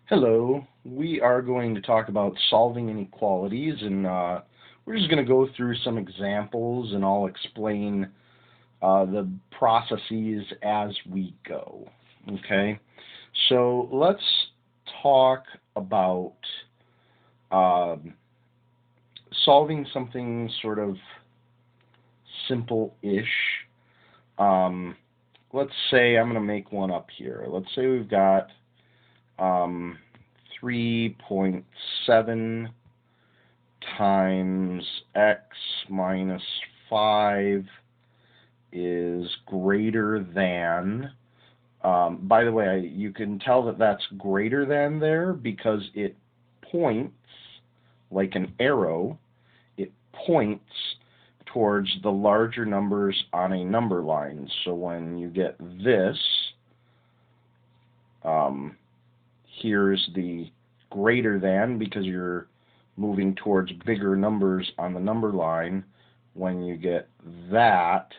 Hello, we are going to talk about solving inequalities, and we're just going to go through some examples, and I'll explain the processes as we go. Okay, so let's talk about um solving something sort of simple-ish. Um, let's say I'm going to make one up here. Let's say we've got um, 3.7 times x minus 5 is greater than. By the way, you can tell that that's greater than there because it points like an arrow. It points towards the larger numbers on a number line. So when you get this, um, here's the greater than because you're moving towards bigger numbers on the number line. When you get that,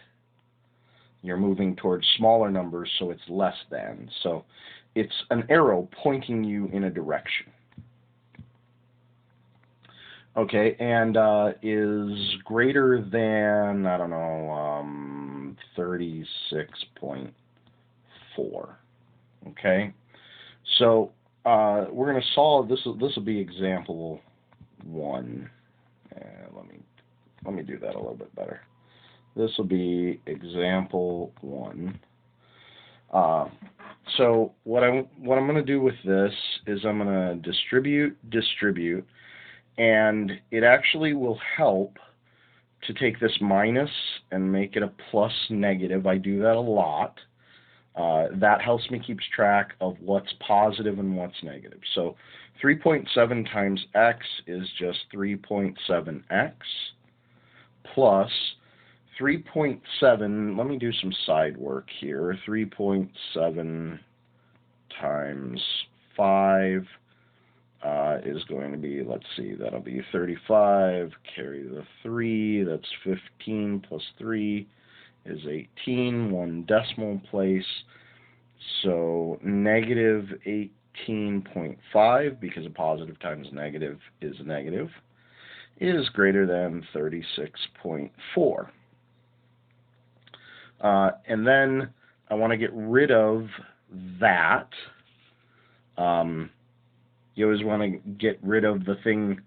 you're moving towards smaller numbers, so it's less than. So it's an arrow pointing you in a direction. Okay, and is greater than, I don't know, 36.4. Okay, so we're going to solve this. This will be example 1. Let me do that a little bit better. This will be example 1. So what I'm going to do with this is I'm going to distribute, and it actually will help to take this minus and make it a plus negative. I do that a lot. That helps me keep track of what's positive and what's negative. So 3.7 times x is just 3.7x plus 3.7, let me do some side work here, 3.7 times 5 is going to be, let's see, that'll be 35, carry the 3, that's 15 plus 3 is 18, 1 decimal place, so negative 18.5, because a positive times negative is negative, is greater than 36.4. And then I want to get rid of that. You always want to get rid of the thing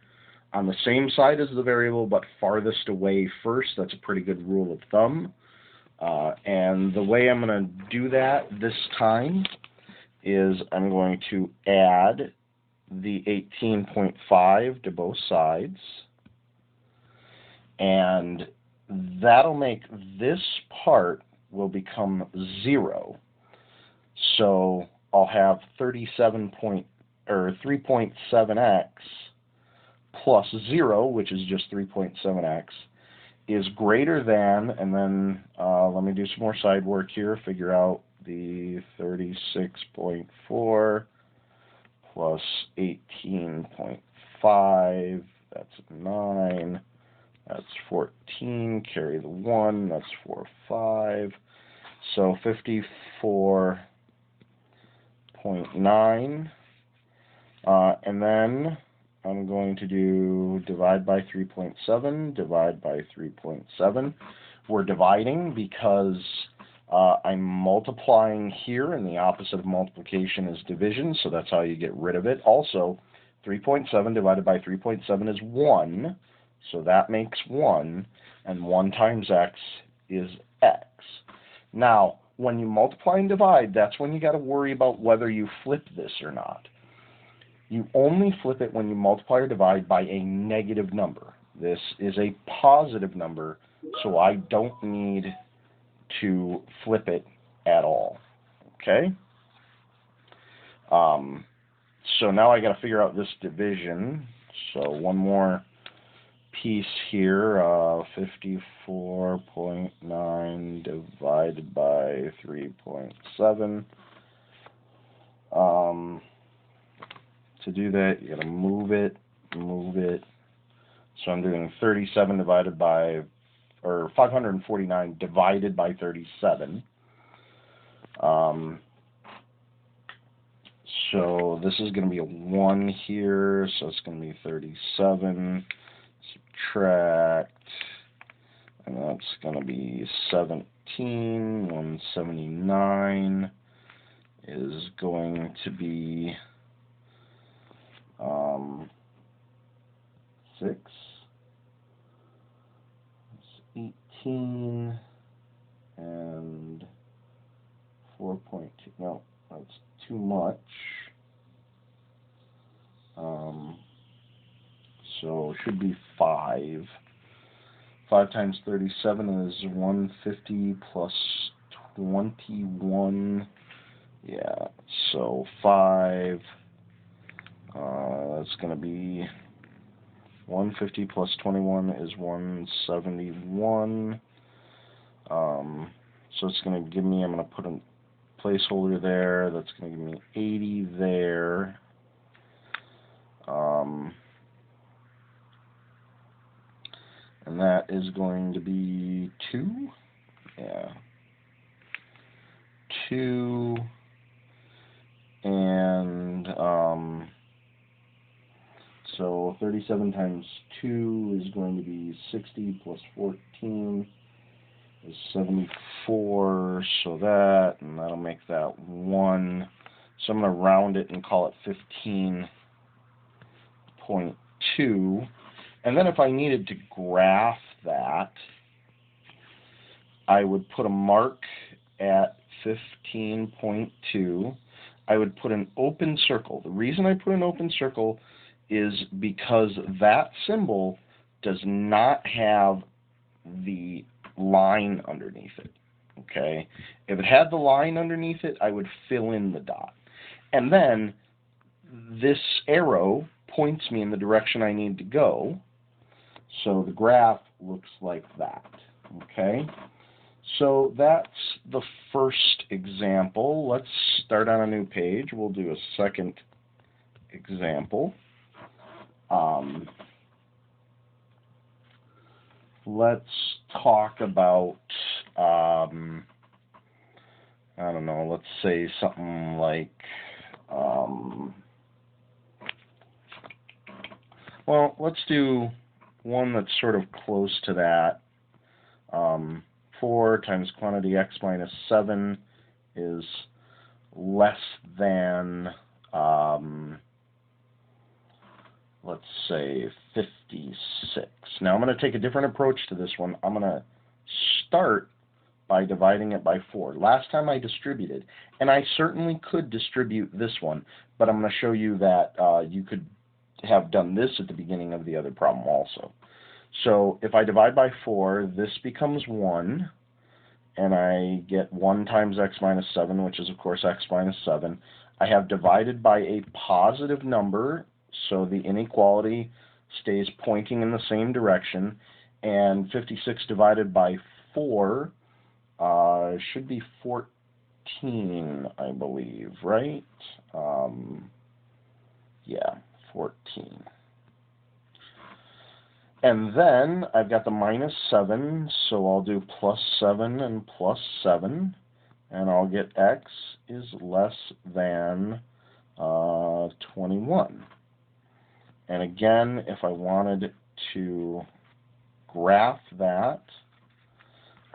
on the same side as the variable but farthest away first. That's a pretty good rule of thumb. And the way I'm going to do that this time is I'm going to add the 18.5 to both sides. And that'll make this part will become 0. So I'll have 3.7x plus 0, which is just 3.7x, is greater than, and then let me do some more side work here, figure out the 36.4 plus 18.5, that's 9, that's 14, carry the 1, that's 4, 5, so 54.9, and then I'm going to do divide by 3.7, divide by 3.7. We're dividing because I'm multiplying here, and the opposite of multiplication is division, so that's how you get rid of it. Also, 3.7 divided by 3.7 is 1, so that makes 1, and 1 times x is x. Now, when you multiply and divide, that's when you got to worry about whether you flip this or not. You only flip it when you multiply or divide by a negative number. This is a positive number, so I don't need to flip it at all. Okay? So now I got to figure out this division. So one more piece here, 54.9 divided by 3.7. To do that, you got to move it. So I'm doing 37 divided by, or 549 divided by 37. So this is going to be a 1 here, so it's going to be 37, subtract, and that's going to be 17, 179 is going to be 6, 18, and 4.2, no, that's too much. So it should be 5. 5 times 37 is 150 plus 21. Yeah, so 5. That's going to be 150 plus 21 is 171. So it's going to give me, I'm going to put a placeholder there. That's going to give me 80 there. And that is going to be 2. Yeah. 2. And so 37 times 2 is going to be 60 plus 14 is 74. So that, and that'll make that 1. So I'm going to round it and call it 15.2. And then if I needed to graph that, I would put a mark at 15.2. I would put an open circle. The reason I put an open circle is because that symbol does not have the line underneath it. Okay? If it had the line underneath it, I would fill in the dot. And then this arrow points me in the direction I need to go. So the graph looks like that. Okay? So that's the first example. Let's start on a new page. We'll do a second example. Let's talk about, I don't know, let's say something like, well, let's do one that's sort of close to that. 4 times quantity x minus 7 is less than, let's say, 56. Now I'm going to take a different approach to this one. I'm going to start by dividing it by 4. Last time I distributed, and I certainly could distribute this one, but I'm going to show you that you could have done this at the beginning of the other problem also. So if I divide by 4, this becomes 1, and I get 1 times x minus 7, which is, of course, x minus 7. I have divided by a positive number, so the inequality stays pointing in the same direction, and 56 divided by 4 should be 14, I believe, right? Yeah, 14. And then I've got the minus 7, so I'll do plus 7 and plus 7, and I'll get x is less than 21. And again, if I wanted to graph that,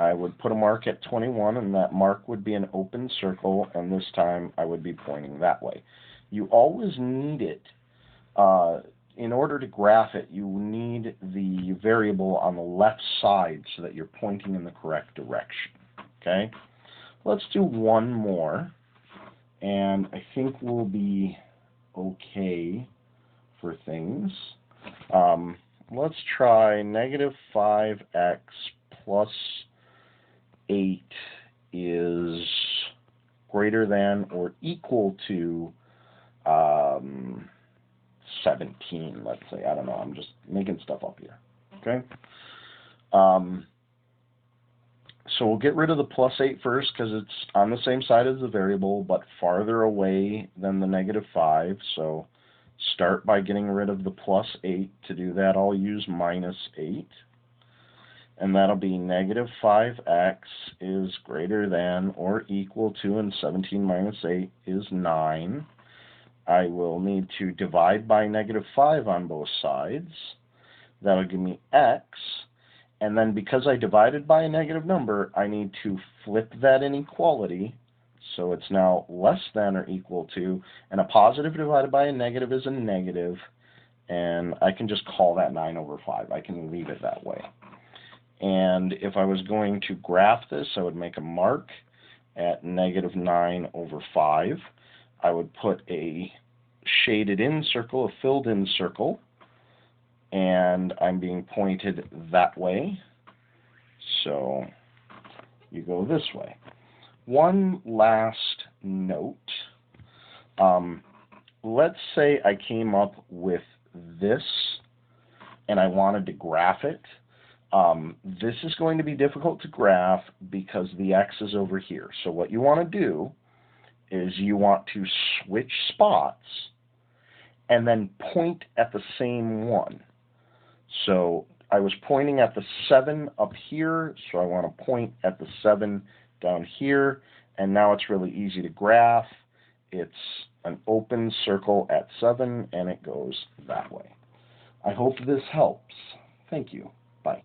I would put a mark at 21, and that mark would be an open circle, and this time I would be pointing that way. You always need it. In order to graph it, you need the variable on the left side so that you're pointing in the correct direction. Okay? Let's do one more, and I think we'll be okay for things. Let's try negative 5x plus 8 is greater than or equal to 17, let's say. I don't know. I'm just making stuff up here. Okay? So we'll get rid of the plus 8 first because it's on the same side as the variable but farther away than the negative 5. So start by getting rid of the plus 8. To do that, I'll use minus 8. And that'll be negative 5x is greater than or equal to, and 17 minus 8 is 9. I will need to divide by -5 on both sides. That'll give me x. And then because I divided by a negative number, I need to flip that inequality. So it's now less than or equal to, and a positive divided by a negative is a negative. And I can just call that 9/5. I can leave it that way. And if I was going to graph this, I would make a mark at -9/5. I would put a shaded in circle, a filled in circle, and I'm being pointed that way. So you go this way. One last note. Let's say I came up with this and I wanted to graph it. This is going to be difficult to graph because the x is over here. So what you want to do is you want to switch spots and then point at the same one. So I was pointing at the 7 up here, so I want to point at the 7 down here, and now it's really easy to graph. It's an open circle at 7, and it goes that way. I hope this helps. Thank you.